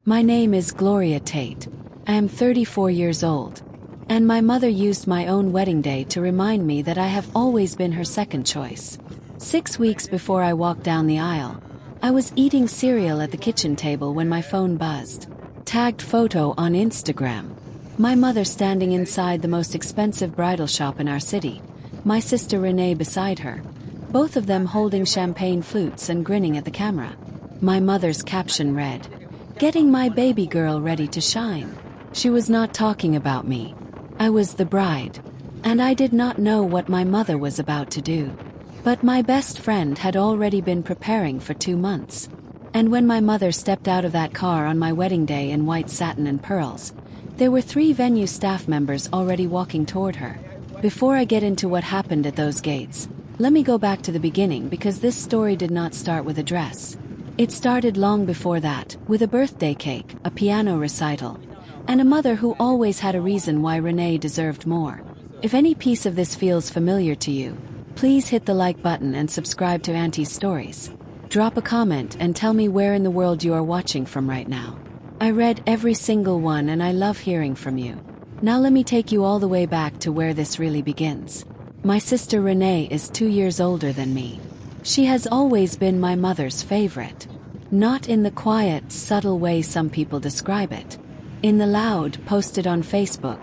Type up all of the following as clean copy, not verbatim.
My name is Gloria Tate. I am 34 years old. And my mother used my own wedding day to remind me that I have always been her second choice. 6 weeks before I walked down the aisle, I was eating cereal at the kitchen table when my phone buzzed. Tagged photo on Instagram. My mother standing inside the most expensive bridal shop in our city. My sister Renee beside her. Both of them holding champagne flutes and grinning at the camera. My mother's caption read, "Getting my baby girl ready to shine." She was not talking about me. I was the bride. And I did not know what my mother was about to do. But my best friend had already been preparing for 2 months. And when my mother stepped out of that car on my wedding day in white satin and pearls, there were 3 venue staff members already walking toward her. Before I get into what happened at those gates, let me go back to the beginning because this story did not start with a dress. It started long before that, with a birthday cake, a piano recital, and a mother who always had a reason why Renee deserved more. If any piece of this feels familiar to you, please hit the like button and subscribe to Auntie's Stories. Drop a comment and tell me where in the world you are watching from right now. I read every single one and I love hearing from you. Now let me take you all the way back to where this really begins. My sister Renee is 2 years older than me. She has always been my mother's favorite. Not in the quiet, subtle way some people describe it. In the loud, posted on Facebook,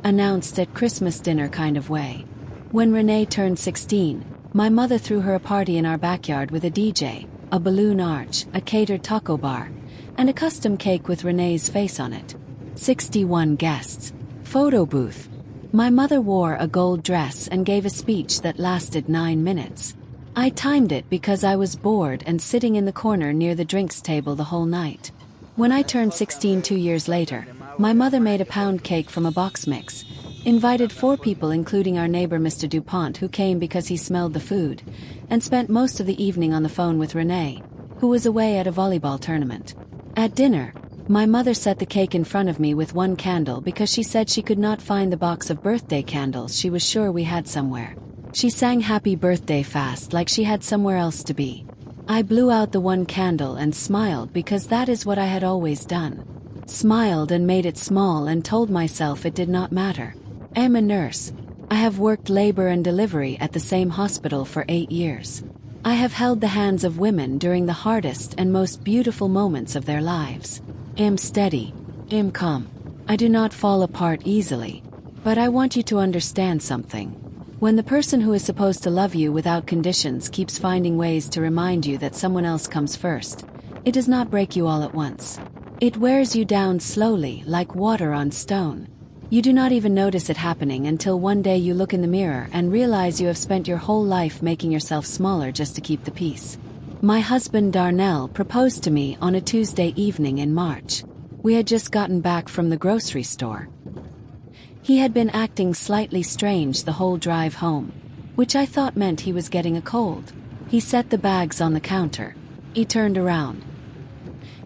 announced at Christmas dinner kind of way. When Renee turned 16, my mother threw her a party in our backyard with a DJ, a balloon arch, a catered taco bar, and a custom cake with Renee's face on it. 61 guests. Photo booth. My mother wore a gold dress and gave a speech that lasted 9 minutes. I timed it because I was bored and sitting in the corner near the drinks table the whole night. When I turned 16 2 years later, my mother made a pound cake from a box mix, invited 4 people including our neighbor Mr. DuPont who came because he smelled the food, and spent most of the evening on the phone with Renee, who was away at a volleyball tournament. At dinner, my mother set the cake in front of me with 1 candle because she said she could not find the box of birthday candles she was sure we had somewhere. She sang happy birthday fast like she had somewhere else to be. I blew out the 1 candle and smiled because that is what I had always done. Smiled and made it small and told myself it did not matter. I am a nurse. I have worked labor and delivery at the same hospital for 8 years. I have held the hands of women during the hardest and most beautiful moments of their lives. I am steady. I am calm. I do not fall apart easily. But I want you to understand something. When the person who is supposed to love you without conditions keeps finding ways to remind you that someone else comes first, it does not break you all at once. It wears you down slowly, like water on stone. You do not even notice it happening until one day you look in the mirror and realize you have spent your whole life making yourself smaller just to keep the peace. My husband Darnell proposed to me on a Tuesday evening in March. We had just gotten back from the grocery store. He had been acting slightly strange the whole drive home, which I thought meant he was getting a cold. He set the bags on the counter. He turned around.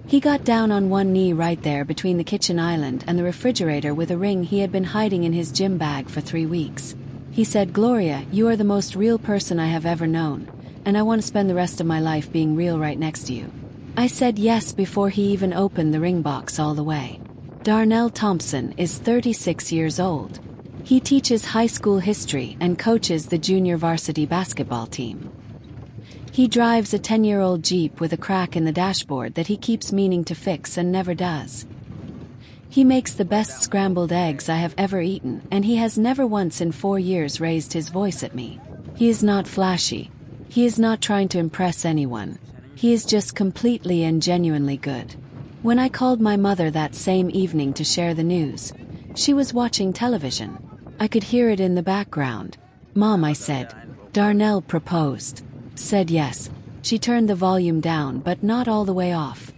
He got down on one knee right there between the kitchen island and the refrigerator with a ring he had been hiding in his gym bag for 3 weeks. He said, "Gloria, you are the most real person I have ever known, and I want to spend the rest of my life being real right next to you." I said yes before he even opened the ring box all the way. Darnell Thompson is 36 years old. He teaches high school history and coaches the junior varsity basketball team. He drives a 10-year-old Jeep with a crack in the dashboard that he keeps meaning to fix and never does. He makes the best scrambled eggs I have ever eaten, and he has never once in 4 years raised his voice at me. He is not flashy. He is not trying to impress anyone. He is just completely and genuinely good. When I called my mother that same evening to share the news, she was watching television. I could hear it in the background. "Mom," I said, "Darnell proposed." Said yes. She turned the volume down but not all the way off.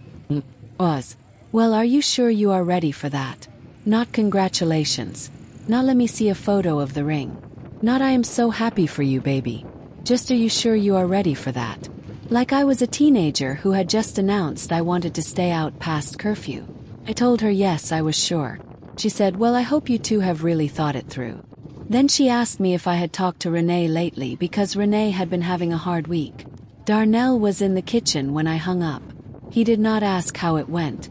Was. "Well, are you sure you are ready for that?" Not "Congratulations." Not "Let me see a photo of the ring." Not "I am so happy for you, baby." Just "Are you sure you are ready for that?" Like I was a teenager who had just announced I wanted to stay out past curfew. I told her yes, I was sure. She said, "Well, I hope you two have really thought it through." Then she asked me if I had talked to Renee lately because Renee had been having a hard week. Darnell was in the kitchen when I hung up. He did not ask how it went.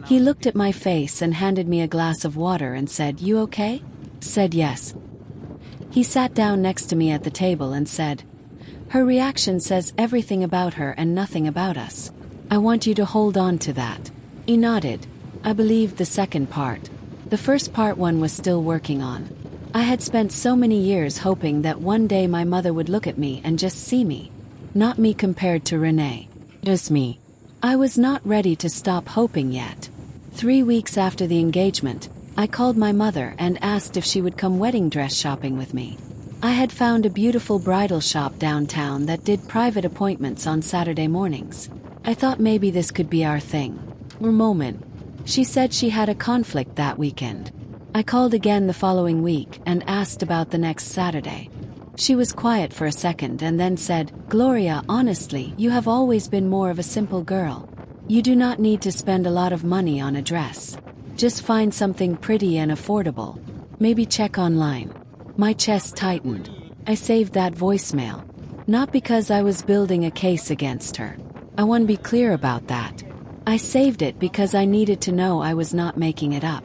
He looked at my face and handed me a glass of water and said, "You okay?" Said yes. He sat down next to me at the table and said, "Her reaction says everything about her and nothing about us. I want you to hold on to that." He nodded. I believed the second part. The first part one was still working on. I had spent so many years hoping that one day my mother would look at me and just see me. Not me compared to Renee. Just me. I was not ready to stop hoping yet. 3 weeks after the engagement, I called my mother and asked if she would come wedding dress shopping with me. I had found a beautiful bridal shop downtown that did private appointments on Saturday mornings. I thought maybe this could be our thing. For a moment. She said she had a conflict that weekend. I called again the following week and asked about the next Saturday. She was quiet for a second and then said, "Gloria, honestly, you have always been more of a simple girl. You do not need to spend a lot of money on a dress. Just find something pretty and affordable. Maybe check online." My chest tightened. I saved that voicemail. Not because I was building a case against her. I want to be clear about that. I saved it because I needed to know I was not making it up.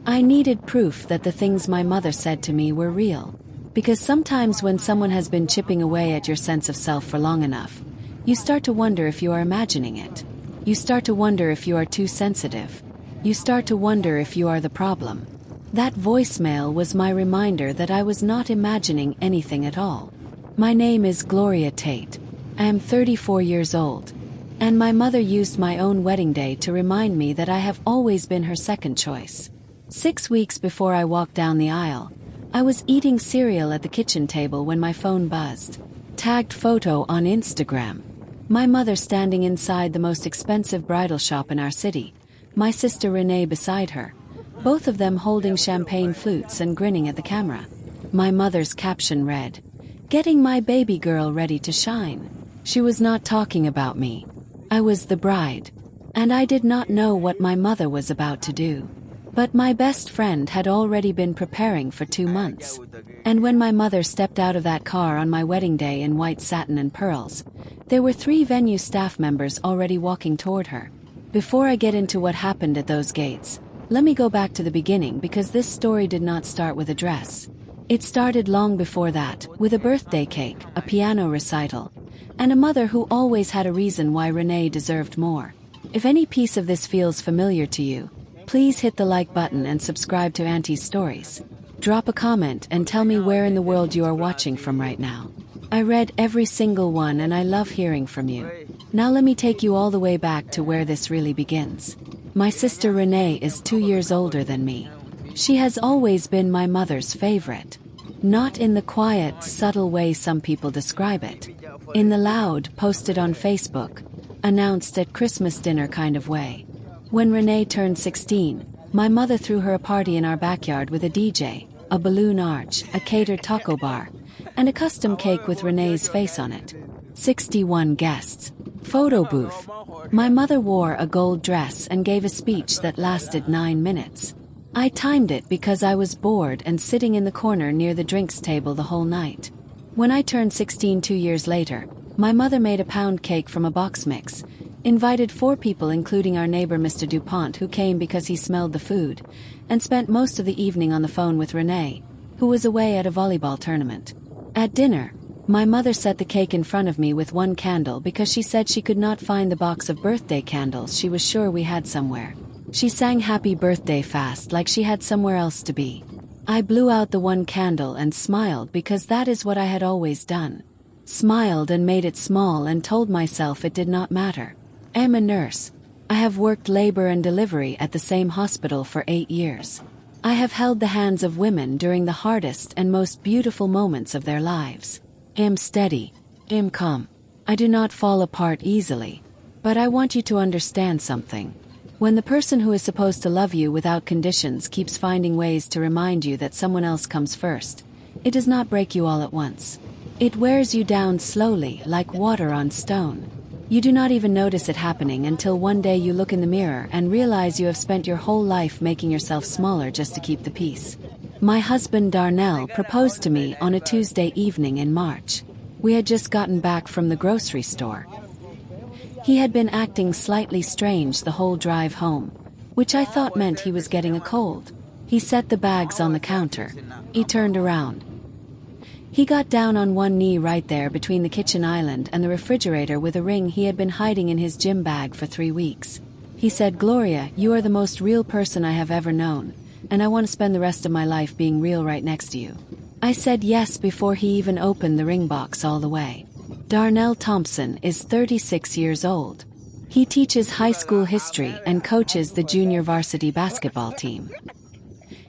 I needed proof that the things my mother said to me were real. Because sometimes when someone has been chipping away at your sense of self for long enough, you start to wonder if you are imagining it. You start to wonder if you are too sensitive. You start to wonder if you are the problem. That voicemail was my reminder that I was not imagining anything at all. My name is Gloria Tate. I am 34 years old. And my mother used my own wedding day to remind me that I have always been her second choice. 6 weeks before I walked down the aisle, I was eating cereal at the kitchen table when my phone buzzed. Tagged photo on Instagram. My mother standing inside the most expensive bridal shop in our city. My sister Renee beside her. Both of them holding champagne flutes and grinning at the camera. My mother's caption read, "Getting my baby girl ready to shine." She was not talking about me. I was the bride. And I did not know what my mother was about to do. But my best friend had already been preparing for 2 months. And when my mother stepped out of that car on my wedding day in white satin and pearls, there were 3 venue staff members already walking toward her. Before I get into what happened at those gates, let me go back to the beginning because this story did not start with a dress. It started long before that, with a birthday cake, a piano recital, and a mother who always had a reason why Renee deserved more. If any piece of this feels familiar to you, please hit the like button and subscribe to Auntie's Stories. Drop a comment and tell me where in the world you are watching from right now. I read every single one and I love hearing from you. Now let me take you all the way back to where this really begins. My sister Renee is 2 years older than me. She has always been my mother's favorite. Not in the quiet, subtle way some people describe it. In the loud, posted on Facebook, announced at Christmas dinner kind of way. When Renee turned 16, my mother threw her a party in our backyard with a DJ, a balloon arch, a catered taco bar, and a custom cake with Renee's face on it. 61 guests. Photo booth. My mother wore a gold dress and gave a speech that lasted 9 minutes. I timed it because I was bored and sitting in the corner near the drinks table the whole night. When I turned 16 2 years later, my mother made a pound cake from a box mix, invited 4 people including our neighbor Mr. DuPont who came because he smelled the food, and spent most of the evening on the phone with Renee, who was away at a volleyball tournament. At dinner, my mother set the cake in front of me with 1 candle because she said she could not find the box of birthday candles she was sure we had somewhere. She sang happy birthday fast like she had somewhere else to be. I blew out the 1 candle and smiled because that is what I had always done. Smiled and made it small and told myself it did not matter. I am a nurse. I have worked labor and delivery at the same hospital for 8 years. I have held the hands of women during the hardest and most beautiful moments of their lives. I am steady. I am calm. I do not fall apart easily. But I want you to understand something. When the person who is supposed to love you without conditions keeps finding ways to remind you that someone else comes first, it does not break you all at once. It wears you down slowly, like water on stone. You do not even notice it happening until one day you look in the mirror and realize you have spent your whole life making yourself smaller just to keep the peace. My husband Darnell proposed to me on a Tuesday evening in March. We had just gotten back from the grocery store. He had been acting slightly strange the whole drive home, which I thought meant he was getting a cold. He set the bags on the counter. He turned around. He got down on one knee right there between the kitchen island and the refrigerator with a ring he had been hiding in his gym bag for 3 weeks. He said, "Gloria, you are the most real person I have ever known, and I want to spend the rest of my life being real right next to you." I said yes before he even opened the ring box all the way. Darnell Thompson is 36 years old. He teaches high school history and coaches the junior varsity basketball team.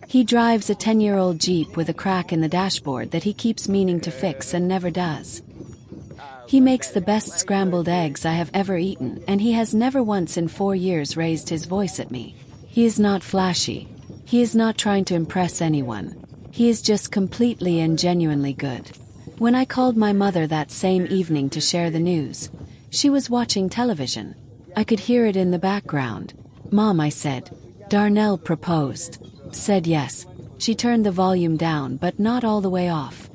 He drives a 10-year-old Jeep with a crack in the dashboard that he keeps meaning to fix and never does. He makes the best scrambled eggs I have ever eaten, and he has never once in 4 years raised his voice at me. He is not flashy. He is not trying to impress anyone. He is just completely and genuinely good. When I called my mother that same evening to share the news, she was watching television. I could hear it in the background. "Mom," I said, "Darnell proposed." Said yes. She turned the volume down but not all the way off.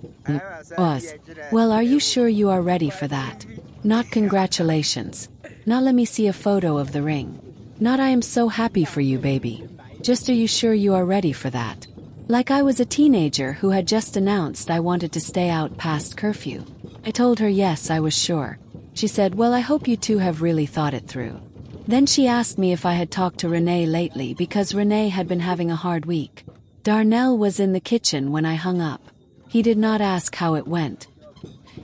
Well, are you sure you are ready for that? Not congratulations. Not let me see a photo of the ring. Not I am so happy for you, baby. Just are you sure you are ready for that? Like I was a teenager who had just announced I wanted to stay out past curfew. I told her yes, I was sure. She said, "Well, I hope you two have really thought it through." Then she asked me if I had talked to Renee lately because Renee had been having a hard week. Darnell was in the kitchen when I hung up. He did not ask how it went.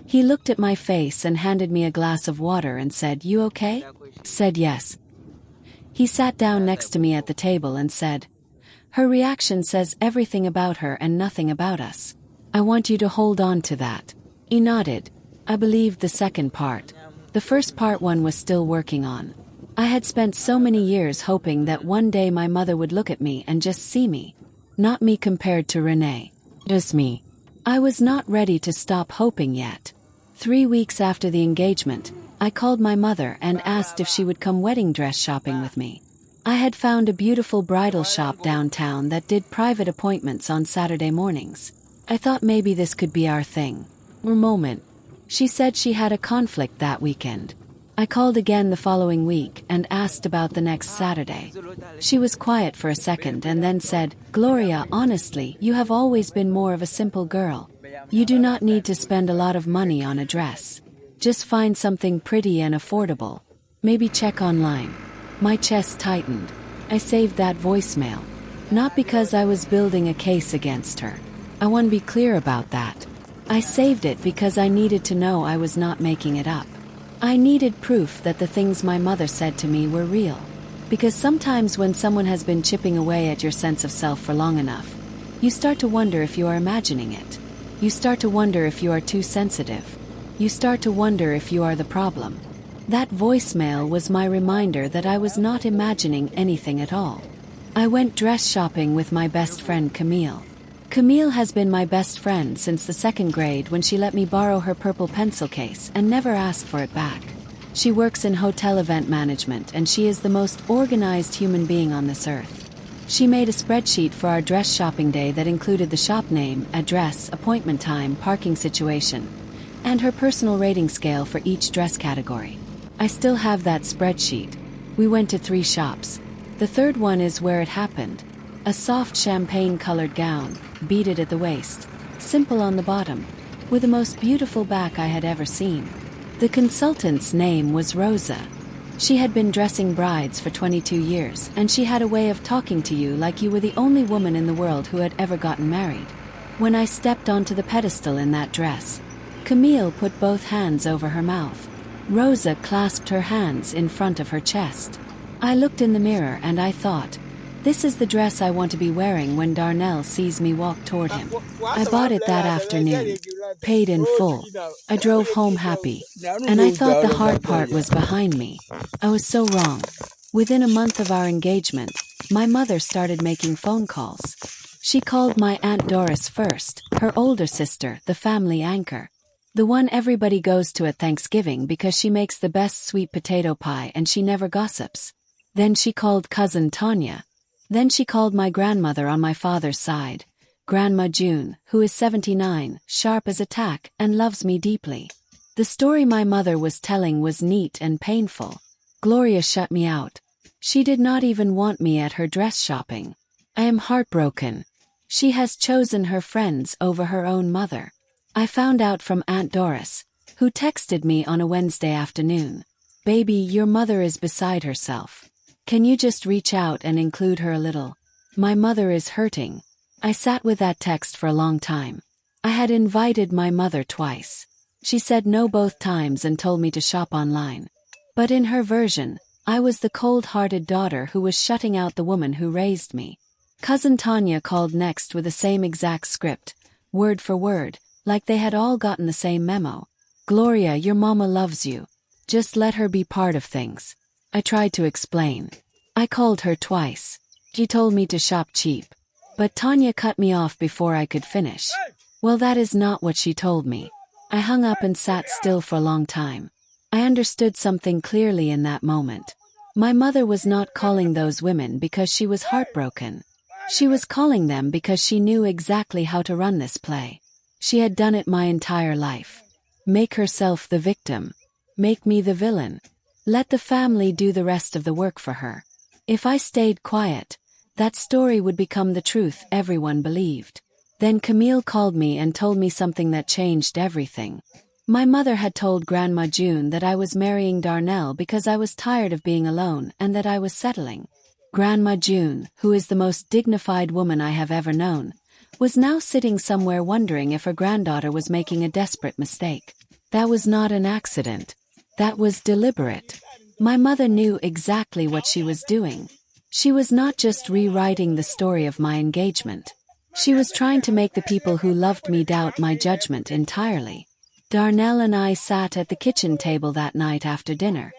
He looked at my face and handed me a glass of water and said, "You okay?" Said yes. He sat down next to me at the table and said, "Her reaction says everything about her and nothing about us. I want you to hold on to that." He nodded. I believed the second part. The first part one was still working on. I had spent so many years hoping that one day my mother would look at me and just see me. Not me compared to Renee. Just me. I was not ready to stop hoping yet. 3 weeks after the engagement, I called my mother and asked if she would come wedding dress shopping with me. I had found a beautiful bridal shop downtown that did private appointments on Saturday mornings. I thought maybe this could be our thing. For a moment. She said she had a conflict that weekend. I called again the following week and asked about the next Saturday. She was quiet for a second and then said, "Gloria, honestly, you have always been more of a simple girl. You do not need to spend a lot of money on a dress. Just find something pretty and affordable. Maybe check online." My chest tightened. I saved that voicemail. Not because I was building a case against her. I want to be clear about that. I saved it because I needed to know I was not making it up. I needed proof that the things my mother said to me were real. Because sometimes when someone has been chipping away at your sense of self for long enough, you start to wonder if you are imagining it. You start to wonder if you are too sensitive. You start to wonder if you are the problem. That voicemail was my reminder that I was not imagining anything at all. I went dress shopping with my best friend Camille. Camille has been my best friend since the 2nd grade when she let me borrow her purple pencil case and never asked for it back. She works in hotel event management and she is the most organized human being on this earth. She made a spreadsheet for our dress shopping day that included the shop name, address, appointment time, parking situation, and her personal rating scale for each dress category. I still have that spreadsheet. We went to 3 shops. The third one is where it happened. A soft champagne-colored gown, beaded at the waist, simple on the bottom, with the most beautiful back I had ever seen. The consultant's name was Rosa. She had been dressing brides for 22 years, and she had a way of talking to you like you were the only woman in the world who had ever gotten married. When I stepped onto the pedestal in that dress, Camille put both hands over her mouth. Rosa clasped her hands in front of her chest. I looked in the mirror and I thought, this is the dress I want to be wearing when Darnell sees me walk toward him. I bought it that afternoon, paid in full. I drove home happy, and I thought the hard part was behind me. I was so wrong. Within a month of our engagement, my mother started making phone calls. She called my Aunt Doris first, her older sister, the family anchor. The one everybody goes to at Thanksgiving because she makes the best sweet potato pie and she never gossips. Then she called cousin Tanya. Then she called my grandmother on my father's side, Grandma June, who is 79, sharp as a tack, and loves me deeply. The story my mother was telling was neat and painful. Gloria shut me out. She did not even want me at her dress shopping. I am heartbroken. She has chosen her friends over her own mother. I found out from Aunt Doris, who texted me on a Wednesday afternoon. Baby, your mother is beside herself. Can you just reach out and include her a little? My mother is hurting. I sat with that text for a long time. I had invited my mother twice. She said no both times and told me to shop online. But in her version, I was the cold-hearted daughter who was shutting out the woman who raised me. Cousin Tanya called next with the same exact script, word for word, like they had all gotten the same memo. Gloria, your mama loves you. Just let her be part of things. I tried to explain. I called her twice. She told me to shop cheap. But Tanya cut me off before I could finish. Well, that is not what she told me. I hung up and sat still for a long time. I understood something clearly in that moment. My mother was not calling those women because she was heartbroken. She was calling them because she knew exactly how to run this play. She had done it my entire life. Make herself the victim. Make me the villain. Let the family do the rest of the work for her. If I stayed quiet, that story would become the truth everyone believed. Then Camille called me and told me something that changed everything. My mother had told Grandma June that I was marrying Darnell because I was tired of being alone and that I was settling. Grandma June, who is the most dignified woman I have ever known, was now sitting somewhere wondering if her granddaughter was making a desperate mistake. That was not an accident. That was deliberate. My mother knew exactly what she was doing. She was not just rewriting the story of my engagement. She was trying to make the people who loved me doubt my judgment entirely. Darnell and I sat at the kitchen table that night after dinner.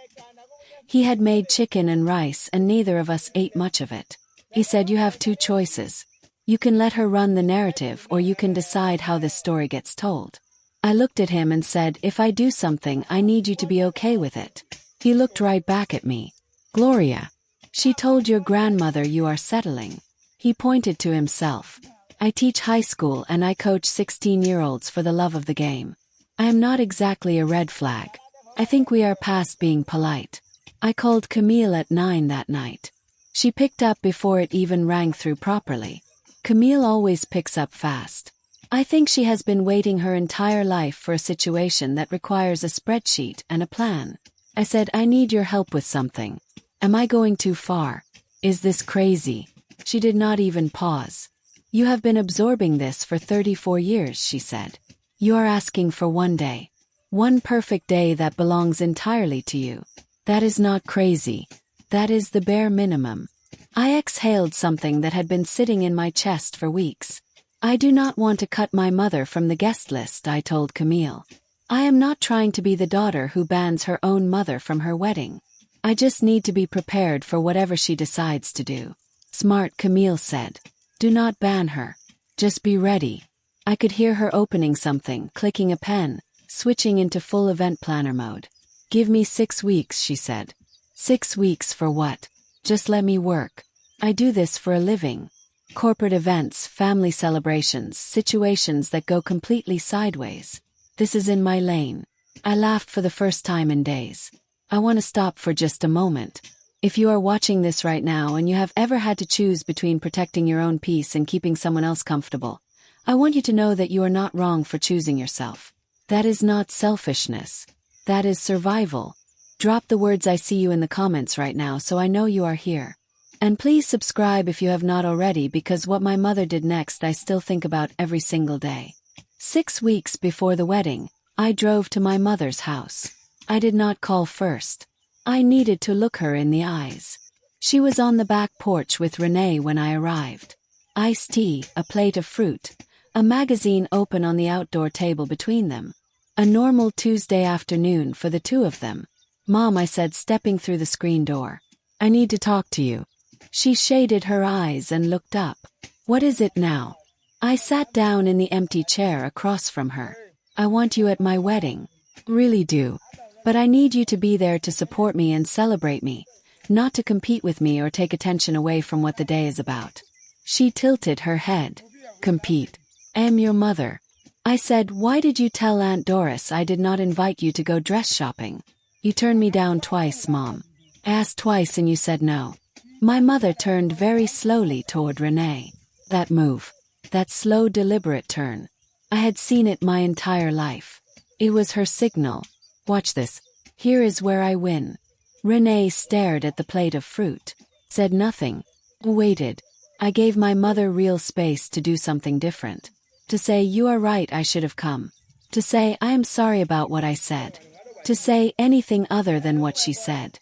He had made chicken and rice and neither of us ate much of it. He said, you have two choices. You can let her run the narrative or you can decide how this story gets told. I looked at him and said, if I do something, I need you to be okay with it. He looked right back at me. Gloria, she told your grandmother you are settling. He pointed to himself. I teach high school and I coach 16-year-olds for the love of the game. I am not exactly a red flag. I think we are past being polite. I called Camille at 9 that night. She picked up before it even rang through properly. Camille always picks up fast. I think she has been waiting her entire life for a situation that requires a spreadsheet and a plan. I said, I need your help with something. Am I going too far? Is this crazy? She did not even pause. You have been absorbing this for 34 years, she said. You are asking for one day. One perfect day that belongs entirely to you. That is not crazy. That is the bare minimum. I exhaled something that had been sitting in my chest for weeks. I do not want to cut my mother from the guest list, I told Camille. I am not trying to be the daughter who bans her own mother from her wedding. I just need to be prepared for whatever she decides to do. Smart, Camille said. Do not ban her. Just be ready. I could hear her opening something, clicking a pen, switching into full event planner mode. Give me 6 weeks, she said. 6 weeks for what? Just let me work. I do this for a living. Corporate events, family celebrations, situations that go completely sideways. This is in my lane. I laughed for the first time in days. I want to stop for just a moment. If you are watching this right now and you have ever had to choose between protecting your own peace and keeping someone else comfortable, I want you to know that you are not wrong for choosing yourself. That is not selfishness. That is survival. Drop the words I see you in the comments right now so I know you are here. And please subscribe if you have not already because what my mother did next I still think about every single day. 6 weeks before the wedding, I drove to my mother's house. I did not call first. I needed to look her in the eyes. She was on the back porch with Renee when I arrived. Iced tea, a plate of fruit, a magazine open on the outdoor table between them. A normal Tuesday afternoon for the two of them. Mom, I said, stepping through the screen door. I need to talk to you. She shaded her eyes and looked up. What is it now? I sat down in the empty chair across from her. I want you at my wedding. Really do. But I need you to be there to support me and celebrate me, not to compete with me or take attention away from what the day is about. She tilted her head. Compete. I am your mother. I said, why did you tell Aunt Doris I did not invite you to go dress shopping? You turned me down twice, Mom. I asked twice and you said no. My mother turned very slowly toward Renee. That move. That slow, deliberate turn. I had seen it my entire life. It was her signal. Watch this. Here is where I win. Renee stared at the plate of fruit. Said nothing. Waited. I gave my mother real space to do something different. To say, you are right, I should have come. To say, I am sorry about what I said. To say anything other than what she said.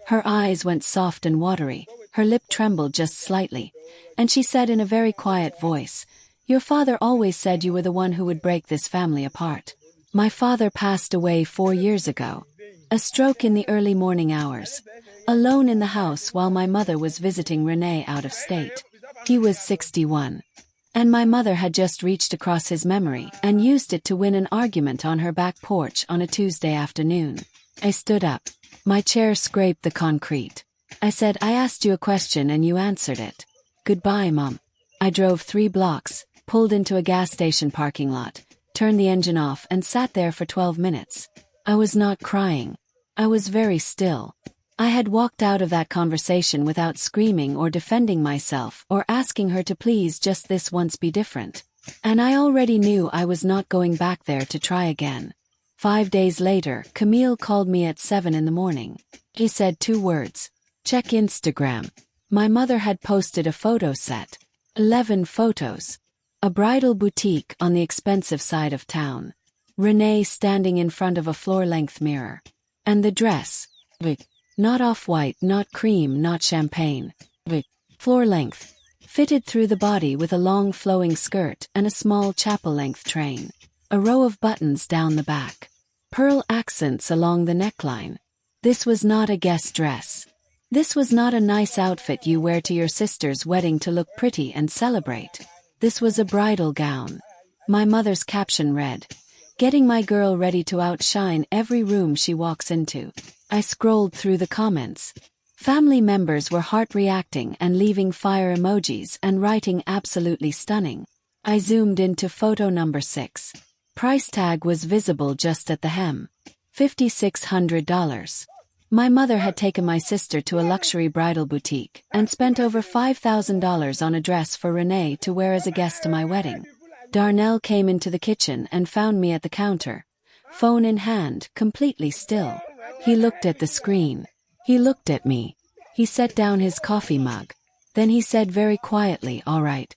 Her eyes went soft and watery. Her lip trembled just slightly. And she said in a very quiet voice, your father always said you were the one who would break this family apart. My father passed away 4 years ago. A stroke in the early morning hours. Alone in the house while my mother was visiting Renee out of state. He was 61. And my mother had just reached across his memory and used it to win an argument on her back porch on a Tuesday afternoon. I stood up. My chair scraped the concrete. I said, I asked you a question and you answered it. Goodbye, Mom. I drove 3 blocks, pulled into a gas station parking lot, turned the engine off and sat there for 12 minutes. I was not crying. I was very still. I had walked out of that conversation without screaming or defending myself or asking her to please just this once be different. And I already knew I was not going back there to try again. 5 days later, Camille called me at 7 in the morning. He said 2 words. Check Instagram. My mother had posted a photo set. 11 photos. A bridal boutique on the expensive side of town. Renee standing in front of a floor-length mirror. And the dress. Not off-white, not cream, not champagne. Floor-length. Fitted through the body with a long flowing skirt and a small chapel-length train. A row of buttons down the back. Pearl accents along the neckline. This was not a guest dress. This was not a nice outfit you wear to your sister's wedding to look pretty and celebrate. This was a bridal gown. My mother's caption read, getting my girl ready to outshine every room she walks into. I scrolled through the comments. Family members were heart-reacting and leaving fire emojis and writing absolutely stunning. I zoomed into photo number 6. Price tag was visible just at the hem. $5,600. My mother had taken my sister to a luxury bridal boutique and spent over $5,000 on a dress for Renee to wear as a guest to my wedding. Darnell came into the kitchen and found me at the counter, phone in hand, completely still. He looked at the screen. He looked at me. He set down his coffee mug. Then he said very quietly, all right,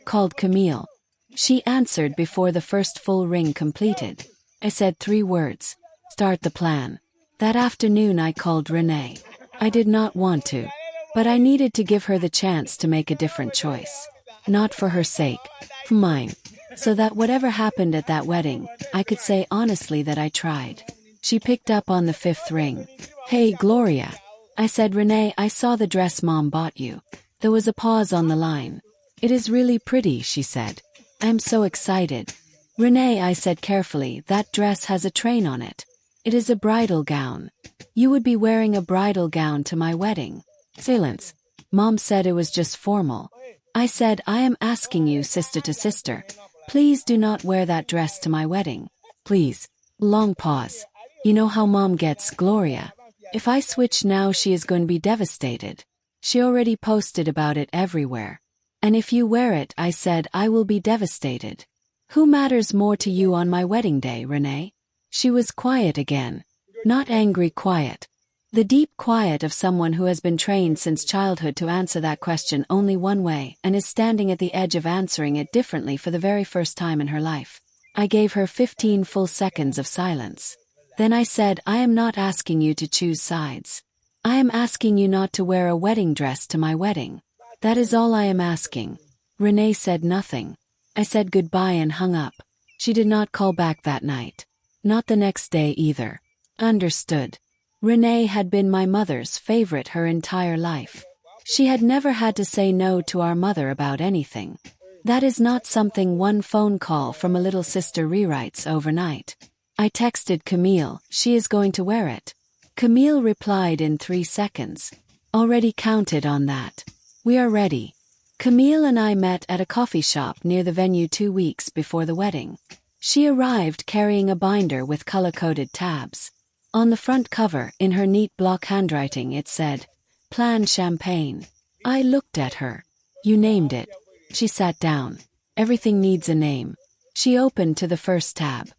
called Camille. She answered before the first full ring completed. I said 3 words. Start the plan. That afternoon I called Renee. I did not want to. But I needed to give her the chance to make a different choice. Not for her sake, for mine. So that whatever happened at that wedding, I could say honestly that I tried. She picked up on the 5th ring. Hey, Gloria. I said, Renee, I saw the dress Mom bought you. There was a pause on the line. It is really pretty, she said. I'm so excited. Renee, I said carefully, that dress has a train on it. It is a bridal gown. You would be wearing a bridal gown to my wedding. Silence. Mom said it was just formal. I said, I am asking you, sister to sister. Please do not wear that dress to my wedding. Please. Long pause. You know how Mom gets, Gloria. If I switch now, she is going to be devastated. She already posted about it everywhere. And if you wear it, I said, I will be devastated. Who matters more to you on my wedding day, Renee? She was quiet again. Not angry quiet. The deep quiet of someone who has been trained since childhood to answer that question only one way and is standing at the edge of answering it differently for the very first time in her life. I gave her 15 full seconds of silence. Then I said, I am not asking you to choose sides. I am asking you not to wear a wedding dress to my wedding. That is all I am asking. Renee said nothing. I said goodbye and hung up. She did not call back that night. Not the next day either. Understood. Renee had been my mother's favorite her entire life. She had never had to say no to our mother about anything. That is not something one phone call from a little sister rewrites overnight. I texted Camille, she is going to wear it. Camille replied in 3 seconds. Already counted on that. We are ready. Camille and I met at a coffee shop near the venue 2 weeks before the wedding. She arrived carrying a binder with color-coded tabs. On the front cover, in her neat block handwriting, it said, "Plan Champagne." I looked at her. "You named it." She sat down. "Everything needs a name." She opened to the first tab.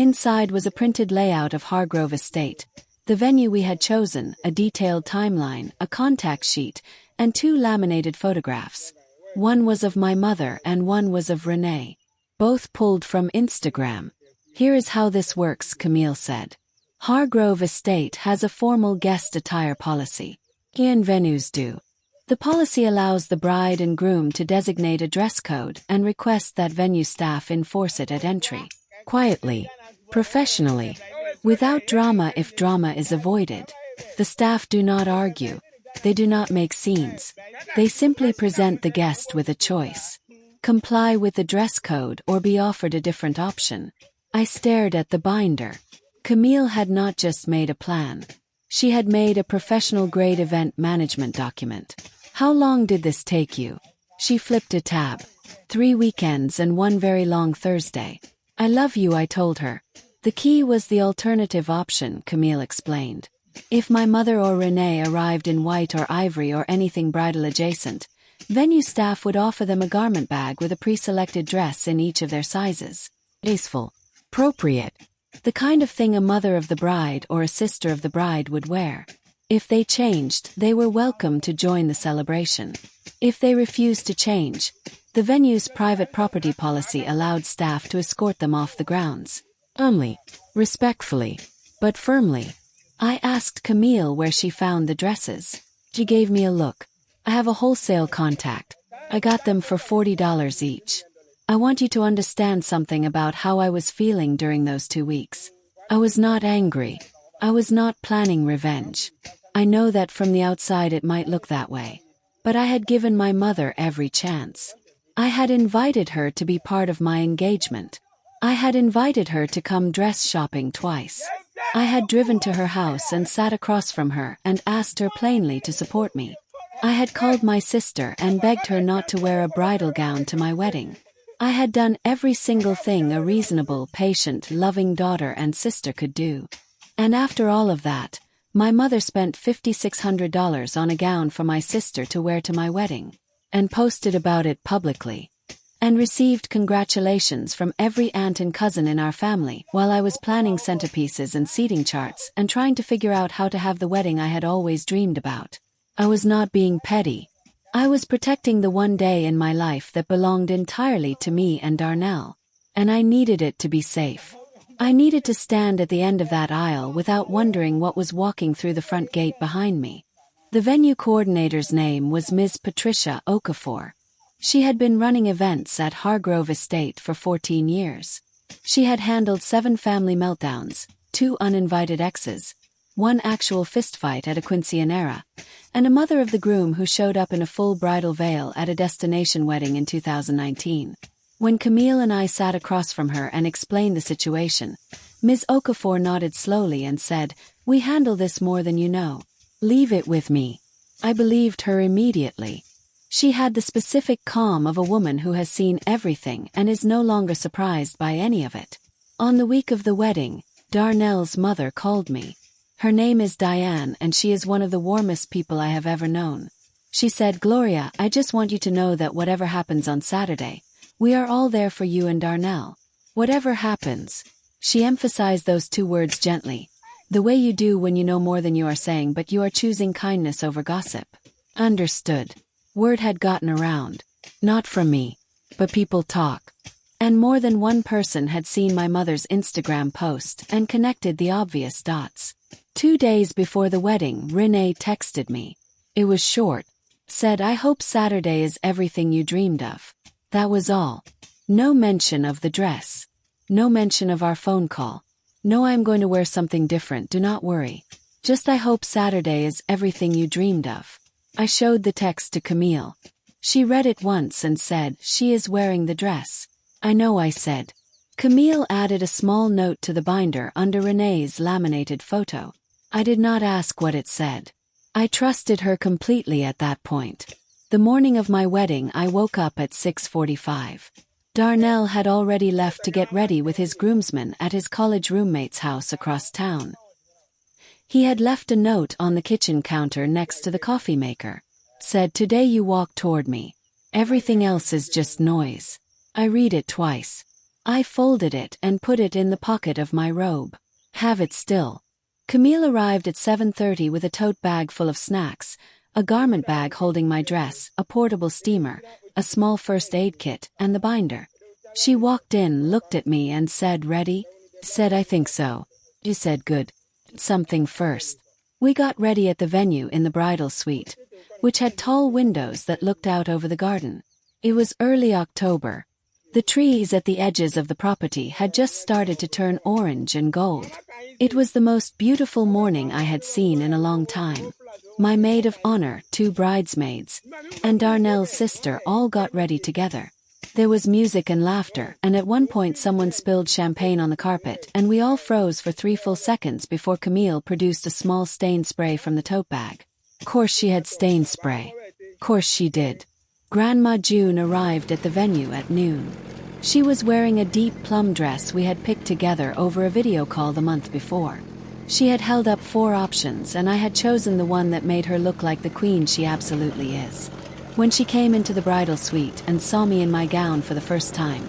Inside was a printed layout of Hargrove Estate, the venue we had chosen, a detailed timeline, a contact sheet, and 2 laminated photographs. One was of my mother and one was of Renee. Both pulled from Instagram. "Here is how this works," Camille said. "Hargrove Estate has a formal guest attire policy. And venues do. The policy allows the bride and groom to designate a dress code and request that venue staff enforce it at entry. Quietly, professionally, without drama if drama is avoided. The staff do not argue. They do not make scenes. They simply present the guest with a choice. Comply with the dress code or be offered a different option." I stared at the binder. Camille had not just made a plan. She had made a professional-grade event management document. "How long did this take you?" She flipped a tab. 3 weekends and 1 very long Thursday. "I love you," I told her. The key was the alternative option, Camille explained. If my mother or Renee arrived in white or ivory or anything bridal adjacent, venue staff would offer them a garment bag with a pre-selected dress in each of their sizes. Graceful. Appropriate. The kind of thing a mother of the bride or a sister of the bride would wear. If they changed, they were welcome to join the celebration. If they refused to change, the venue's private property policy allowed staff to escort them off the grounds. Only, respectfully, but firmly. I asked Camille where she found the dresses. She gave me a look. "I have a wholesale contact. I got them for $40 each. I want you to understand something about how I was feeling during those 2 weeks. I was not angry. I was not planning revenge. I know that from the outside it might look that way. But I had given my mother every chance. I had invited her to be part of my engagement. I had invited her to come dress shopping twice. I had driven to her house and sat across from her and asked her plainly to support me. I had called my sister and begged her not to wear a bridal gown to my wedding. I had done every single thing a reasonable, patient, loving daughter and sister could do. And after all of that, my mother spent $5,600 on a gown for my sister to wear to my wedding, and posted about it publicly, and received congratulations from every aunt and cousin in our family while I was planning centerpieces and seating charts and trying to figure out how to have the wedding I had always dreamed about. I was not being petty. I was protecting the one day in my life that belonged entirely to me and Darnell, and I needed it to be safe. I needed to stand at the end of that aisle without wondering what was walking through the front gate behind me. The venue coordinator's name was Ms. Patricia Okafor. She had been running events at Hargrove Estate for 14 years. She had handled 7 family meltdowns, 2 uninvited exes, 1 actual fistfight at a quinceanera, and a mother of the groom who showed up in a full bridal veil at a destination wedding in 2019. When Camille and I sat across from her and explained the situation, Ms. Okafor nodded slowly and said, "We handle this more than you know. Leave it with me." I believed her immediately. She had the specific calm of a woman who has seen everything and is no longer surprised by any of it. On the week of the wedding, Darnell's mother called me. Her name is Diane and she is one of the warmest people I have ever known. She said, "Gloria, I just want you to know that whatever happens on Saturday, we are all there for you and Darnell. Whatever happens." She emphasized those 2 words gently. "The way you do when you know more than you are saying, but you are choosing kindness over gossip." Understood. Word had gotten around. Not from me, but people talk. And more than one person had seen my mother's Instagram post and connected the obvious dots. 2 days before the wedding, Renee texted me. It was short. Said, "I hope Saturday is everything you dreamed of." That was all. No mention of the dress. No mention of our phone call. No, "I'm going to wear something different, do not worry. Just I hope Saturday is everything you dreamed of." I showed the text to Camille. She read it once and said, "She is wearing the dress." "I know," I said. Camille added a small note to the binder under Renee's laminated photo. I did not ask what it said. I trusted her completely at that point. The morning of my wedding, I woke up at 6:45. Darnell had already left to get ready with his groomsmen at his college roommate's house across town. He had left a note on the kitchen counter next to the coffee maker. Said, "Today you walk toward me. Everything else is just noise." I read it twice. I folded it and put it in the pocket of my robe. Have it still. Camille arrived at 7:30 with a tote bag full of snacks, a garment bag holding my dress, a portable steamer, a small first aid kit, and the binder. She walked in, looked at me and said, "Ready?" Said, "I think so." She said, "Good. Something first." We got ready at the venue in the bridal suite, which had tall windows that looked out over the garden. It was early October. The trees at the edges of the property had just started to turn orange and gold. It was the most beautiful morning I had seen in a long time. My maid of honor, 2 bridesmaids, and Darnell's sister all got ready together. There was music and laughter, and at one point someone spilled champagne on the carpet, and we all froze for 3 full seconds before Camille produced a small stain spray from the tote bag. Course she had stain spray. Course she did. Grandma June arrived at the venue at noon. She was wearing a deep plum dress we had picked together over a video call the month before. She had held up 4 options, and I had chosen the one that made her look like the queen she absolutely is. When she came into the bridal suite and saw me in my gown for the first time,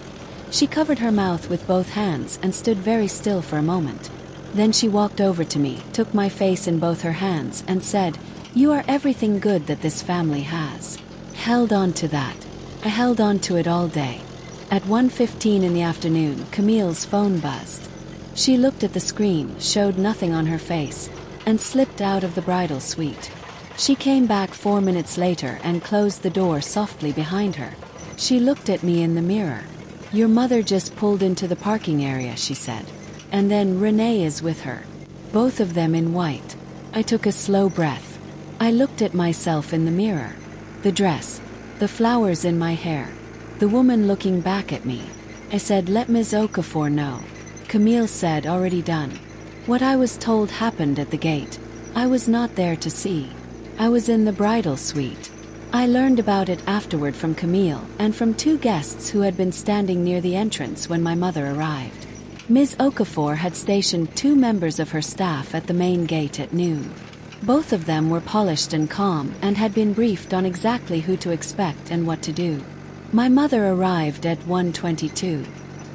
she covered her mouth with both hands and stood very still for a moment. Then she walked over to me, took my face in both her hands, and said, "You are everything good that this family has." Held on to that. I held on to it all day. At 1:15 in the afternoon, Camille's phone buzzed. She looked at the screen, showed nothing on her face, and slipped out of the bridal suite. She came back 4 minutes later and closed the door softly behind her. She looked at me in the mirror. "Your mother just pulled into the parking area," she said. "And then Renee is with her. Both of them in white." I took a slow breath. I looked at myself in the mirror. The dress, the flowers in my hair, the woman looking back at me. I said, "Let Ms. Okafor know." Camille said, "Already done." What I was told happened at the gate. I was not there to see. I was in the bridal suite. I learned about it afterward from Camille and from 2 guests who had been standing near the entrance when my mother arrived. Ms. Okafor had stationed 2 members of her staff at the main gate at noon. Both of them were polished and calm and had been briefed on exactly who to expect and what to do. My mother arrived at 1:22.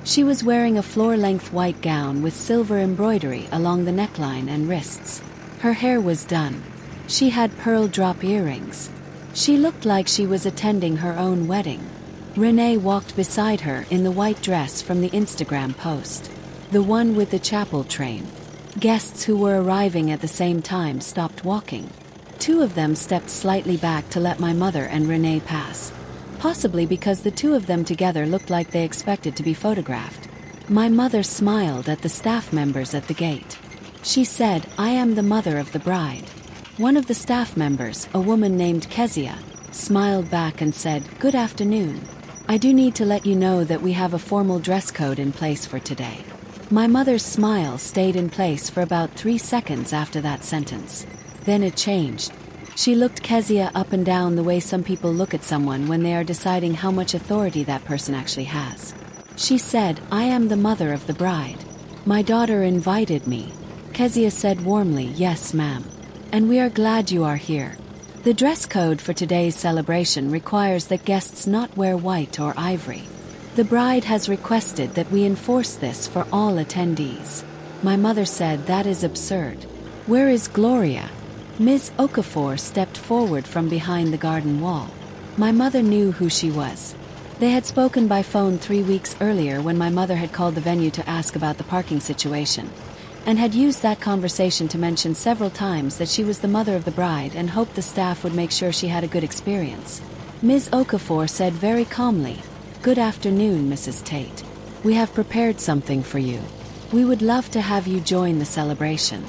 She was wearing a floor-length white gown with silver embroidery along the neckline and wrists. Her hair was done. She had pearl drop earrings. She looked like she was attending her own wedding. Renee walked beside her in the white dress from the Instagram post, the one with the chapel train. Guests who were arriving at the same time stopped walking. 2 of them stepped slightly back to let my mother and Renee pass, possibly because the 2 of them together looked like they expected to be photographed. My mother smiled at the staff members at the gate. She said, "I am the mother of the bride." One of the staff members, a woman named Kezia, smiled back and said, "Good afternoon. I do need to let you know that we have a formal dress code in place for today." My mother's smile stayed in place for about 3 seconds after that sentence. Then it changed. She looked Kezia up and down the way some people look at someone when they are deciding how much authority that person actually has. She said, "I am the mother of the bride. My daughter invited me." Kezia said warmly, "Yes, ma'am. And we are glad you are here." The dress code for today's celebration requires that guests not wear white or ivory. The bride has requested that we enforce this for all attendees. My mother said, "That is absurd. Where is Gloria?" Ms. Okafor stepped forward from behind the garden wall. My mother knew who she was. They had spoken by phone 3 weeks earlier when my mother had called the venue to ask about the parking situation, and had used that conversation to mention several times that she was the mother of the bride and hoped the staff would make sure she had a good experience. Ms. Okafor said very calmly, "Good afternoon, Mrs. Tate. We have prepared something for you. We would love to have you join the celebration.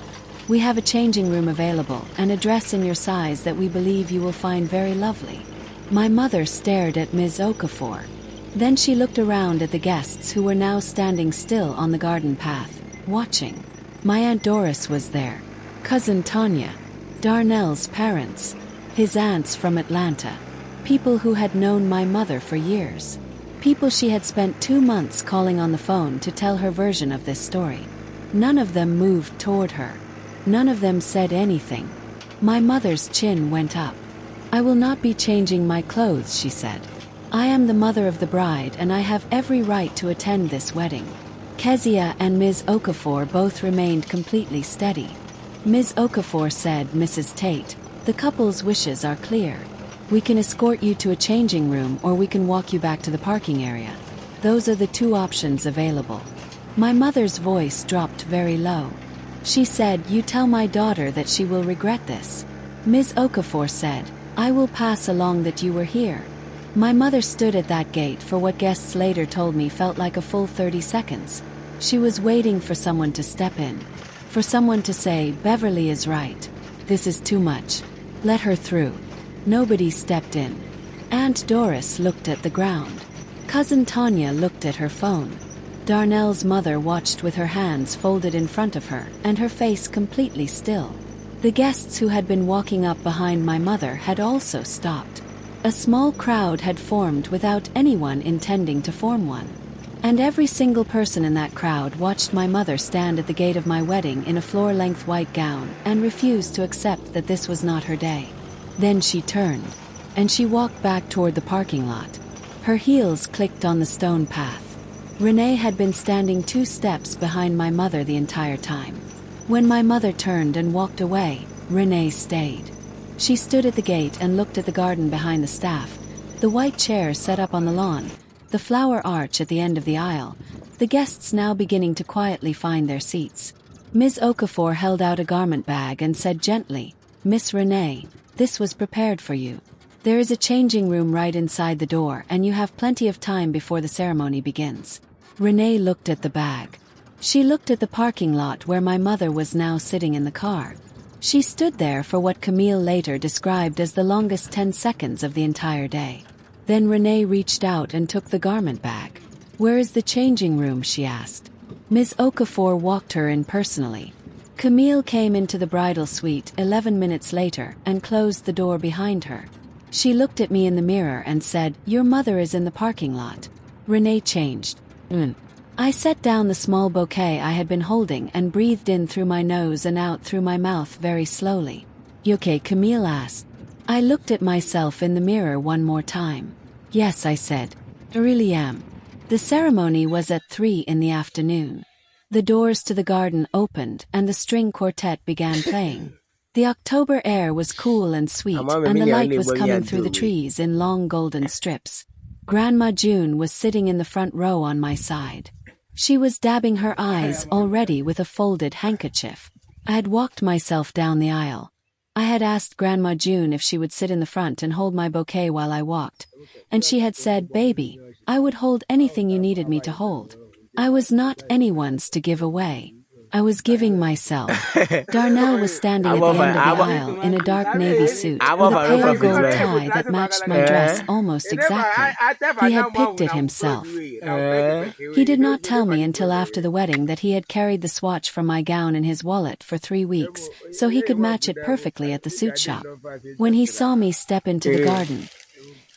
We have a changing room available and a dress in your size that we believe you will find very lovely." My mother stared at Ms. Okafor. Then she looked around at the guests who were now standing still on the garden path, watching. My Aunt Doris was there. Cousin Tanya. Darnell's parents. His aunts from Atlanta. People who had known my mother for years. People she had spent 2 months calling on the phone to tell her version of this story. None of them moved toward her. None of them said anything. My mother's chin went up. "I will not be changing my clothes," she said. "I am the mother of the bride and I have every right to attend this wedding." Kezia and Ms. Okafor both remained completely steady. Ms. Okafor said, "Mrs. Tate, the couple's wishes are clear. We can escort you to a changing room or we can walk you back to the parking area. Those are the two options available." My mother's voice dropped very low. She said, "You tell my daughter that she will regret this." Ms. Okafor said, "I will pass along that you were here." My mother stood at that gate for what guests later told me felt like a full 30 seconds. She was waiting for someone to step in. For someone to say, "Beverly is right. This is too much. Let her through." Nobody stepped in. Aunt Doris looked at the ground. Cousin Tanya looked at her phone. Darnell's mother watched with her hands folded in front of her and her face completely still. The guests who had been walking up behind my mother had also stopped. A small crowd had formed without anyone intending to form one. And every single person in that crowd watched my mother stand at the gate of my wedding in a floor-length white gown and refused to accept that this was not her day. Then she turned, and she walked back toward the parking lot. Her heels clicked on the stone path. Renee had been standing 2 steps behind my mother the entire time. When my mother turned and walked away, Renee stayed. She stood at the gate and looked at the garden behind the staff, the white chairs set up on the lawn, the flower arch at the end of the aisle, the guests now beginning to quietly find their seats. Ms. Okafor held out a garment bag and said gently, "Miss Renee, this was prepared for you. There is a changing room right inside the door and you have plenty of time before the ceremony begins." Renee looked at the bag. She looked at the parking lot where my mother was now sitting in the car. She stood there for what Camille later described as the longest 10 seconds of the entire day. Then Renee reached out and took the garment bag. "Where is the changing room?" she asked. Ms. Okafor walked her in personally. Camille came into the bridal suite 11 minutes later and closed the door behind her. She looked at me in the mirror and said, "Your mother is in the parking lot." Renee changed. I set down the small bouquet I had been holding and breathed in through my nose and out through my mouth very slowly. "You okay?" Camille asked. I looked at myself in the mirror one more time. "Yes," I said. "I really am." The ceremony was at 3 in the afternoon. The doors to the garden opened and the string quartet began playing. The October air was cool and sweet, and the light was coming through the trees in long golden strips. Grandma June was sitting in the front row on my side. She was dabbing her eyes already with a folded handkerchief. I had walked myself down the aisle. I had asked Grandma June if she would sit in the front and hold my bouquet while I walked, and she had said, "Baby, I would hold anything you needed me to hold." I was not anyone's to give away. I was giving myself. Darnell was standing at the end of the aisle in a dark navy suit with a pale gold tie that matched my dress almost exactly. He had picked it himself. He did not tell me until after the wedding that he had carried the swatch from my gown in his wallet for 3 weeks, so he could match it perfectly at the suit shop. When he saw me step into the garden,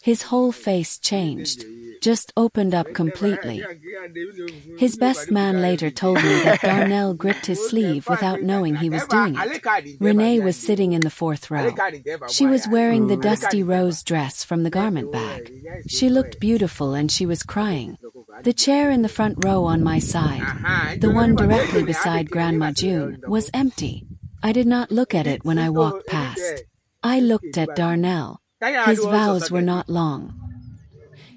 his whole face changed, just opened up completely. His best man later told me that Darnell gripped his sleeve without knowing he was doing it. Renee was sitting in the 4th row. She was wearing the dusty rose dress from the garment bag. She looked beautiful and she was crying. The chair in the front row on my side, the one directly beside Grandma June, was empty. I did not look at it when I walked past. I looked at Darnell. His vows were not long.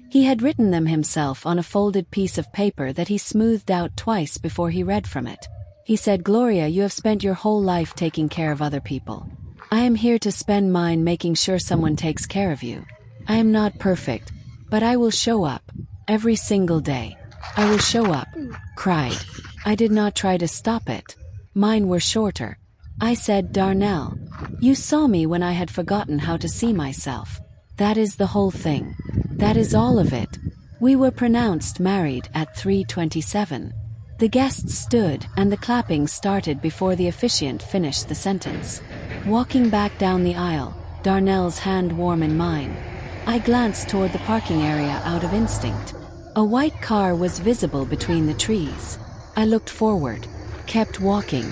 He had written them himself on a folded piece of paper that he smoothed out twice before he read from it. He said, "Gloria, you have spent your whole life taking care of other people. I am here to spend mine making sure someone takes care of you. I am not perfect, but I will show up. Every single day. I will show up." Cried. I did not try to stop it. Mine were shorter. I said, "Darnell, you saw me when I had forgotten how to see myself. That is the whole thing. That is all of it." We were pronounced married at 3:27. The guests stood and the clapping started before the officiant finished the sentence. Walking back down the aisle, Darnell's hand warm in mine, I glanced toward the parking area out of instinct. A white car was visible between the trees. I looked forward, kept walking.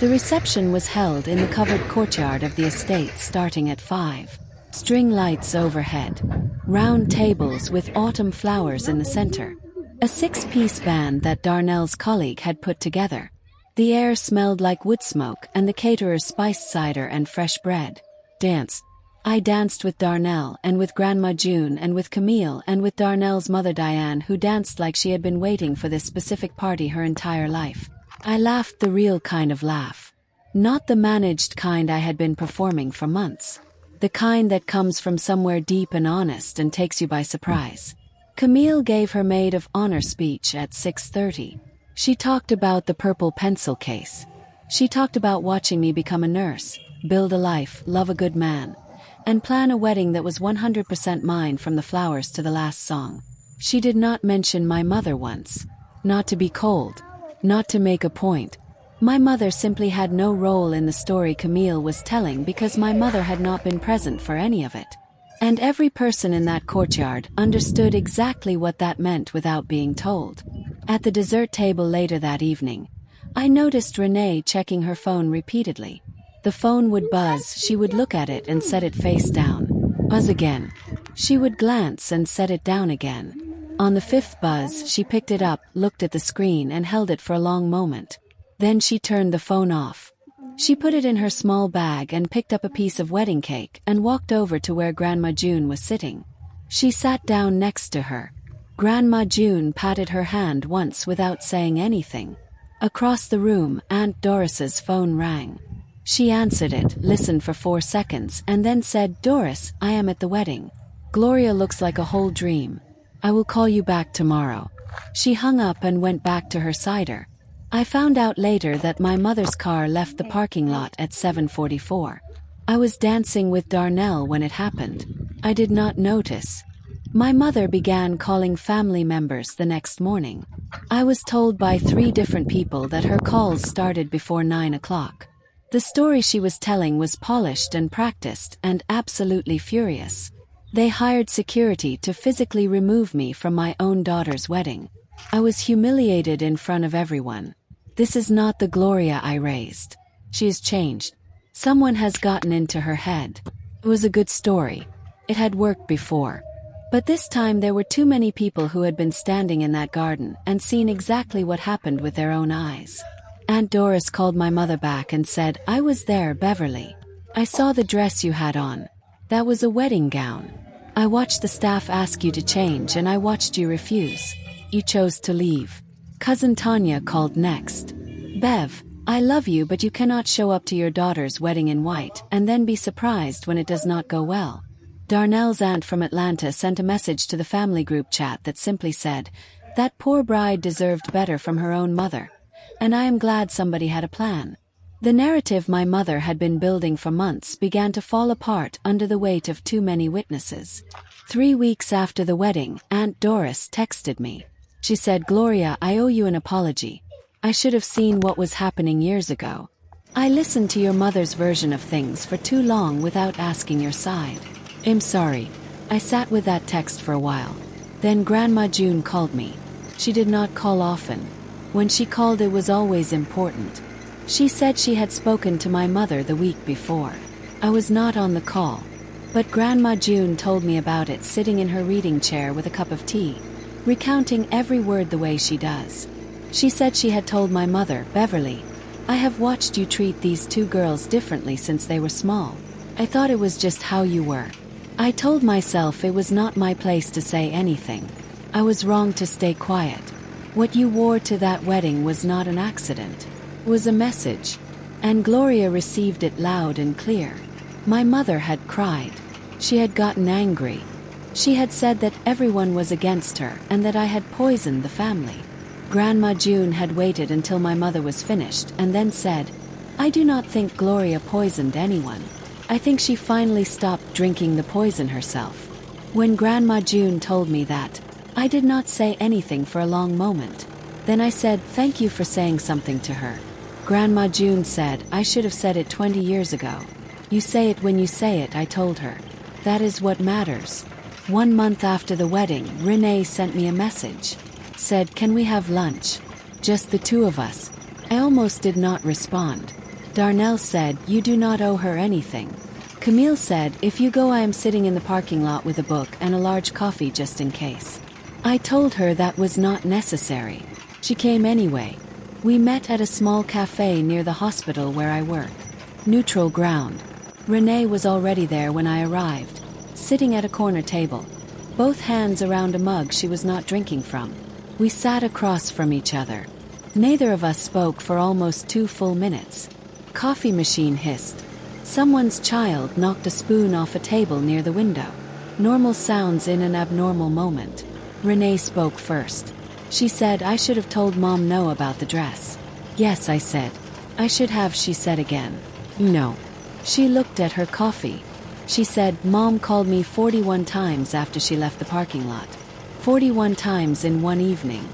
The reception was held in the covered courtyard of the estate starting at 5. String lights overhead. Round tables with autumn flowers in the center. A 6-piece band that Darnell's colleague had put together. The air smelled like wood smoke and the caterers spiced cider and fresh bread. Dance. I danced with Darnell and with Grandma June and with Camille and with Darnell's mother Diane, who danced like she had been waiting for this specific party her entire life. I laughed the real kind of laugh. Not the managed kind I had been performing for months. The kind that comes from somewhere deep and honest and takes you by surprise. Camille gave her maid of honor speech at 6:30. She talked about the purple pencil case. She talked about watching me become a nurse, build a life, love a good man, and plan a wedding that was 100% mine from the flowers to the last song. She did not mention my mother once. Not to be cold. Not to make a point. My mother simply had no role in the story Camille was telling because my mother had not been present for any of it. And every person in that courtyard understood exactly what that meant without being told. At the dessert table later that evening, I noticed Renee checking her phone repeatedly. The phone would buzz, she would look at it and set it face down. Buzz again. She would glance and set it down again. On the 5th buzz, she picked it up, looked at the screen and held it for a long moment. Then she turned the phone off. She put it in her small bag and picked up a piece of wedding cake and walked over to where Grandma June was sitting. She sat down next to her. Grandma June patted her hand once without saying anything. Across the room, Aunt Doris's phone rang. She answered it, listened for 4 seconds, and then said, "Doris, I am at the wedding. Gloria looks like a whole dream. I will call you back tomorrow." She hung up and went back to her cider. I found out later that my mother's car left the parking lot at 7:44. I was dancing with Darnell when it happened. I did not notice. My mother began calling family members the next morning. I was told by 3 different people that her calls started before 9 o'clock. The story she was telling was polished and practiced and absolutely furious. They hired security to physically remove me from my own daughter's wedding. I was humiliated in front of everyone. This is not the Gloria I raised. She has changed. Someone has gotten into her head. It was a good story. It had worked before. But this time there were too many people who had been standing in that garden and seen exactly what happened with their own eyes. Aunt Doris called my mother back and said, "I was there, Beverly. I saw the dress you had on. That was a wedding gown. I watched the staff ask you to change and I watched you refuse. You chose to leave." Cousin Tanya called next. "Bev, I love you, but you cannot show up to your daughter's wedding in white and then be surprised when it does not go well." Darnell's aunt from Atlanta sent a message to the family group chat that simply said, "That poor bride deserved better from her own mother, and I am glad somebody had a plan." The narrative my mother had been building for months began to fall apart under the weight of too many witnesses. 3 weeks after the wedding, Aunt Doris texted me. She said, "Gloria, I owe you an apology. I should have seen what was happening years ago. I listened to your mother's version of things for too long without asking your side. I'm sorry." I sat with that text for a while. Then Grandma June called me. She did not call often. When she called, it was always important. She said she had spoken to my mother the week before. I was not on the call, but Grandma June told me about it sitting in her reading chair with a cup of tea, recounting every word the way she does. She said she had told my mother, "Beverly, I have watched you treat these 2 girls differently since they were small. I thought it was just how you were." I told myself it was not my place to say anything. I was wrong to stay quiet. What you wore to that wedding was not an accident. It was a message. And Gloria received it loud and clear. My mother had cried. She had gotten angry. She had said that everyone was against her and that I had poisoned the family. Grandma June had waited until my mother was finished and then said, "I do not think Gloria poisoned anyone. I think she finally stopped drinking the poison herself." When Grandma June told me that, I did not say anything for a long moment. Then I said, "Thank you for saying something to her." Grandma June said, "I should have said it 20 years ago. You say it when you say it," I told her. "That is what matters." 1 month after the wedding, Renee sent me a message. Said, "Can we have lunch? Just the 2 of us." I almost did not respond. Darnell said, "You do not owe her anything." Camille said, "If you go, I am sitting in the parking lot with a book and a large coffee just in case." I told her that was not necessary. She came anyway. We met at a small cafe near the hospital where I work. Neutral ground. Renee was already there when I arrived, sitting at a corner table, both hands around a mug she was not drinking from. We sat across from each other. Neither of us spoke for almost 2 full minutes. Coffee machine hissed. Someone's child knocked a spoon off a table near the window. Normal sounds in an abnormal moment. Renee spoke first. She said, "I should have told Mom no about the dress." "Yes," I said. "I should have," she said again. "No." She looked at her coffee. She said, "Mom called me 41 times after she left the parking lot. 41 times in one evening."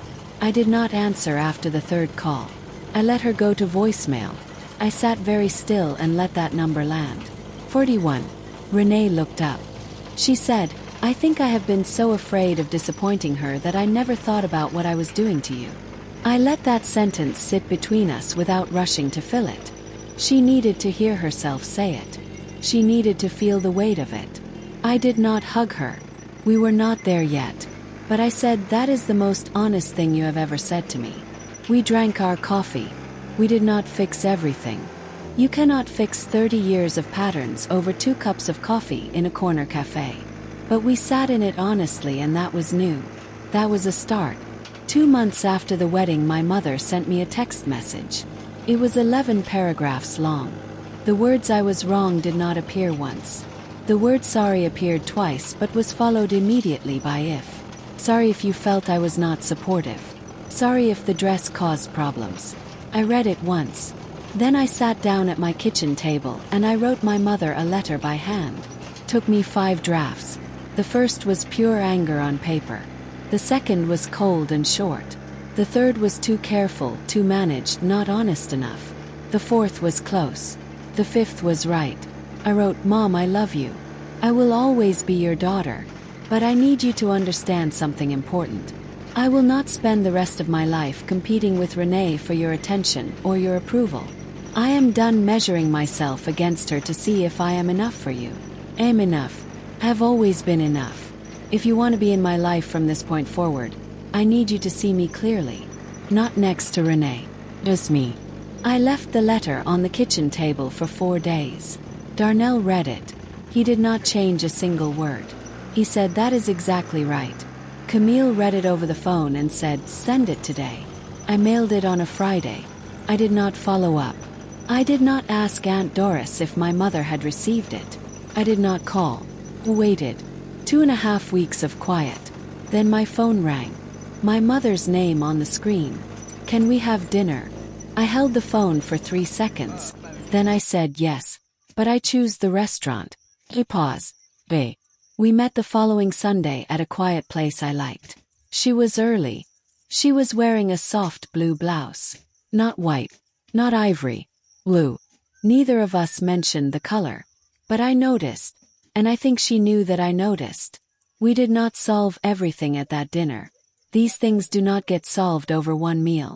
I did not answer after the 3rd call. I let her go to voicemail. I sat very still and let that number land. 41. Renee looked up. She said, "I think I have been so afraid of disappointing her that I never thought about what I was doing to you." I let that sentence sit between us without rushing to fill it. She needed to hear herself say it. She needed to feel the weight of it. I did not hug her. We were not there yet. But I said, "That is the most honest thing you have ever said to me." We drank our coffee. We did not fix everything. You cannot fix 30 years of patterns over 2 cups of coffee in a corner cafe. But we sat in it honestly, and that was new. That was a start. 2 months after the wedding, my mother sent me a text message. It was 11 paragraphs long. The words "I was wrong" did not appear once. The word "sorry" appeared twice but was followed immediately by "if." Sorry if you felt I was not supportive. Sorry if the dress caused problems. I read it once. Then I sat down at my kitchen table and I wrote my mother a letter by hand. Took me 5 drafts. The first was pure anger on paper. The second was cold and short. The third was too careful, too managed, not honest enough. The fourth was close. The fifth was right. I wrote, "Mom, I love you. I will always be your daughter. But I need you to understand something important. I will not spend the rest of my life competing with Renee for your attention or your approval. I am done measuring myself against her to see if I am enough for you. I am enough. I have always been enough. If you want to be in my life from this point forward, I need you to see me clearly. Not next to Renee. Just me." I left the letter on the kitchen table for 4 days. Darnell read it. He did not change a single word. He said, "That is exactly right." Camille read it over the phone and said, "Send it today." I mailed it on a Friday. I did not follow up. I did not ask Aunt Doris if my mother had received it. I did not call. Waited. 2.5 weeks of quiet. Then my phone rang. My mother's name on the screen. "Can we have dinner?" I held the phone for 3 seconds. Then I said yes. "But I choose the restaurant." He paused. "Bae." We met the following Sunday at a quiet place I liked. She was early. She was wearing a soft blue blouse. Not white. Not ivory. Blue. Neither of us mentioned the color. But I noticed. And I think she knew that I noticed. We did not solve everything at that dinner. These things do not get solved over one meal.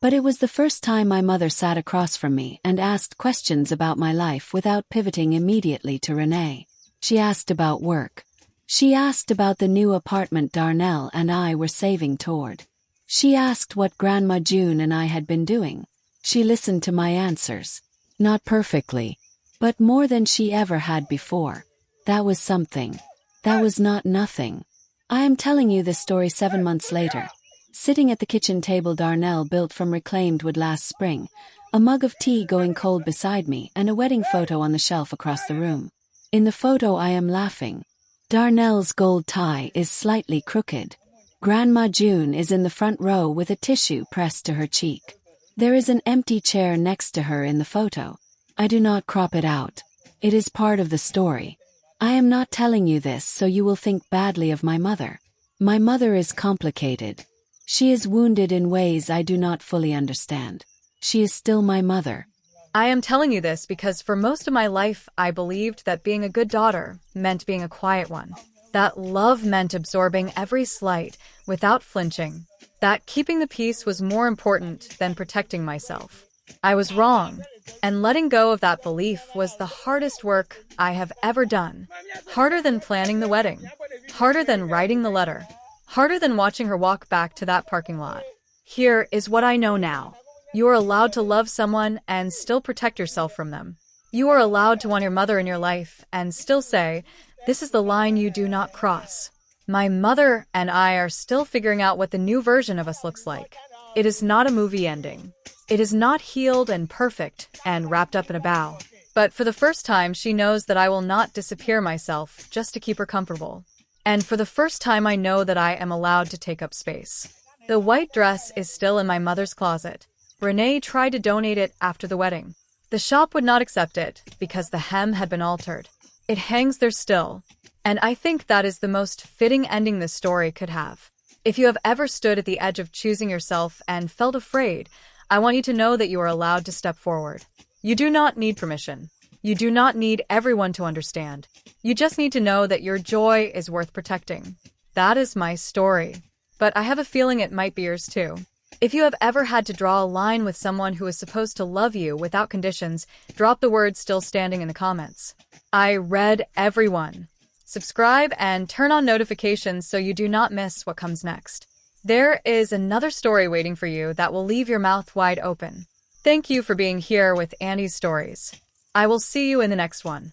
But it was the first time my mother sat across from me and asked questions about my life without pivoting immediately to Renee. She asked about work. She asked about the new apartment Darnell and I were saving toward. She asked what Grandma June and I had been doing. She listened to my answers. Not perfectly, but more than she ever had before. That was something. That was not nothing. I am telling you this story 7 months later. Sitting at the kitchen table Darnell built from reclaimed wood last spring, a mug of tea going cold beside me and a wedding photo on the shelf across the room. In the photo I am laughing. Darnell's gold tie is slightly crooked. Grandma June is in the front row with a tissue pressed to her cheek. There is an empty chair next to her in the photo. I do not crop it out. It is part of the story. I am not telling you this so you will think badly of my mother. My mother is complicated. She is wounded in ways I do not fully understand. She is still my mother. I am telling you this because for most of my life, I believed that being a good daughter meant being a quiet one. That love meant absorbing every slight without flinching. That keeping the peace was more important than protecting myself. I was wrong. And letting go of that belief was the hardest work I have ever done. Harder than planning the wedding. Harder than writing the letter. Harder than watching her walk back to that parking lot. Here is what I know now. You are allowed to love someone and still protect yourself from them. You are allowed to want your mother in your life and still say, "This is the line you do not cross." My mother and I are still figuring out what the new version of us looks like. It is not a movie ending. It is not healed and perfect and wrapped up in a bow. But for the first time, she knows that I will not disappear myself just to keep her comfortable. And for the first time, I know that I am allowed to take up space. The white dress is still in my mother's closet. Renee tried to donate it after the wedding. The shop would not accept it because the hem had been altered. It hangs there still. And I think that is the most fitting ending this story could have. If you have ever stood at the edge of choosing yourself and felt afraid, I want you to know that you are allowed to step forward. You do not need permission. You do not need everyone to understand. You just need to know that your joy is worth protecting. That is my story. But I have a feeling it might be yours too. If you have ever had to draw a line with someone who is supposed to love you without conditions, drop the word "still standing" in the comments. I read everyone. Subscribe and turn on notifications so you do not miss what comes next. There is another story waiting for you that will leave your mouth wide open. Thank you for being here with Annie's Stories. I will see you in the next one.